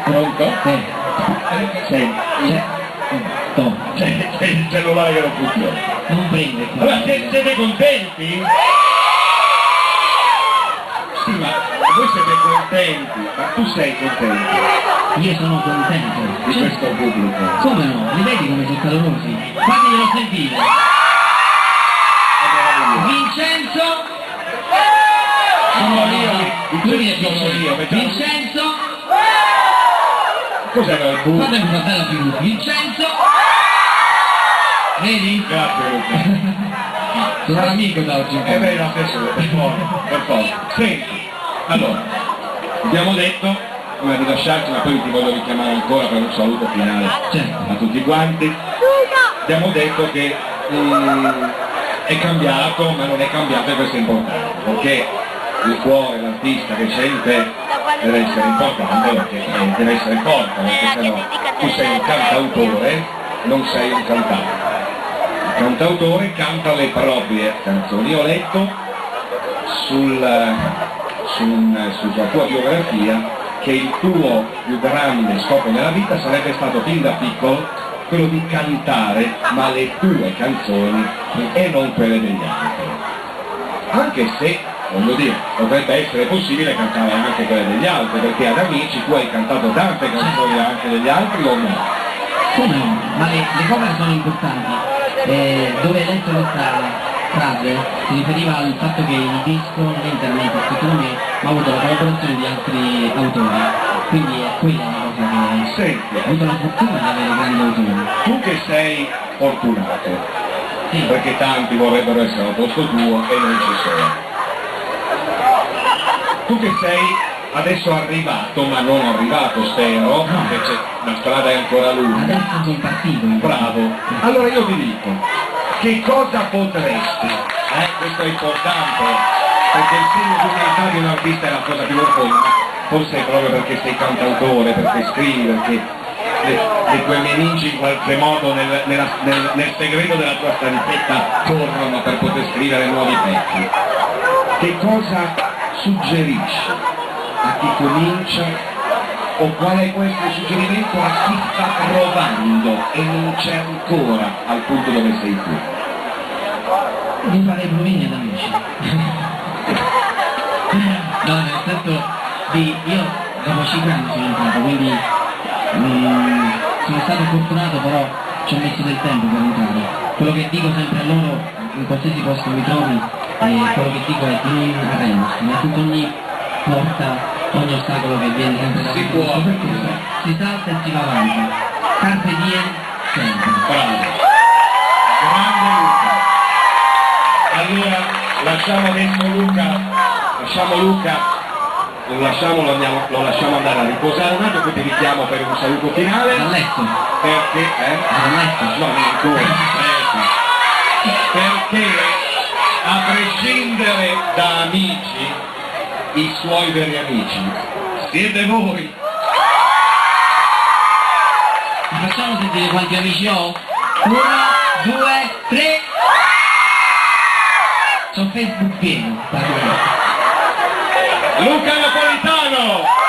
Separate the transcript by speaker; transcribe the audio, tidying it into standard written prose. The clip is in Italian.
Speaker 1: Pronto? C'è il cellulare che non funziona.
Speaker 2: Non prende.
Speaker 1: Allora, siete contenti? Sì, ma voi siete contenti, ma tu sei contento
Speaker 2: Io sono contento.
Speaker 1: di questo pubblico?
Speaker 2: Come no? Li vedi come sono calorosi? Fateglielo sentire. Vincenzo!
Speaker 1: Sono io,
Speaker 2: Lui è
Speaker 1: sono io.
Speaker 2: Vincenzo!
Speaker 1: Cos'era il pubblico?
Speaker 2: Fatemi una bella figura. Vincenzo! Vedi?
Speaker 1: Grazie Luca.
Speaker 2: Sono l'amico da oggi.
Speaker 1: Beh, no, adesso, per forza. Senti, allora, abbiamo detto prima di lasciarci, ma poi ti voglio richiamare ancora per un saluto finale a tutti quanti. Abbiamo detto che è cambiato, ma non è cambiato e questo è importante, perché il cuore, l'artista che c'è in te deve essere importante, perché deve essere forte, perché sennò tu sei un cantautore, non sei un cantante. Il cantautore canta le proprie canzoni. Io ho letto sulla tua biografia che il tuo più grande scopo nella vita sarebbe stato fin da piccolo quello di cantare, ma le tue canzoni e non quelle degli altri. Anche se, voglio dire, potrebbe essere possibile cantare anche quelle degli altri, perché ad Amici tu hai cantato tante canzoni anche degli altri o no?
Speaker 2: Come no? Ma le cover sono importanti. Dove hai letto questa frase si riferiva al fatto che il disco non è interamente scritto da me, ma ha avuto la collaborazione di altri autori, quindi è quella la cosa che
Speaker 1: Senti,
Speaker 2: ho avuto la fortuna di avere grandi autori.
Speaker 1: tu che sei fortunato,
Speaker 2: Sì.
Speaker 1: perché tanti vorrebbero essere al posto tuo e non ci sono. Tu che sei adesso arrivato, ma non arrivato spero, perché la strada è ancora lunga.
Speaker 2: Adesso sono partito.
Speaker 1: Bravo. Allora io ti dico, che cosa potresti? Questo è importante, perché il segno di umiltà di un artista è la cosa più profonda, forse è proprio perché sei cantautore, perché scrivi, perché le tue meningi in qualche modo nel segreto della tua stanzetta corrono per poter scrivere nuovi pezzi. Che cosa suggerisci a chi comincia o quale può essere il suggerimento a chi sta provando e non c'è ancora al punto dove sei tu?
Speaker 2: Di fare i provini ad Amici. No, nel senso io dopo 5 anni sono entrato, quindi sono stato fortunato, però ci ho messo del tempo per entrare. Quello che dico sempre a loro, in qualsiasi posto mi trovi, quello che dico è di non arrendersi, ma su ogni porta, ogni ostacolo che viene sempre da si salta e si va avanti. Carpe diem sempre.
Speaker 1: Bravo. Grande Luca. Allora lasciamo adesso Luca, lo lasciamo andare a riposare un attimo, poi ti richiamo per un saluto finale.
Speaker 2: Dal letto.
Speaker 1: Perché?
Speaker 2: Dal letto.
Speaker 1: No, non ancora. Perché a prescindere da Amici, i suoi veri amici siete voi.
Speaker 2: Facciamo sentire quanti amici ho? 1, 2, 3. C'ho Facebook pieno.
Speaker 1: Luca Napolitano!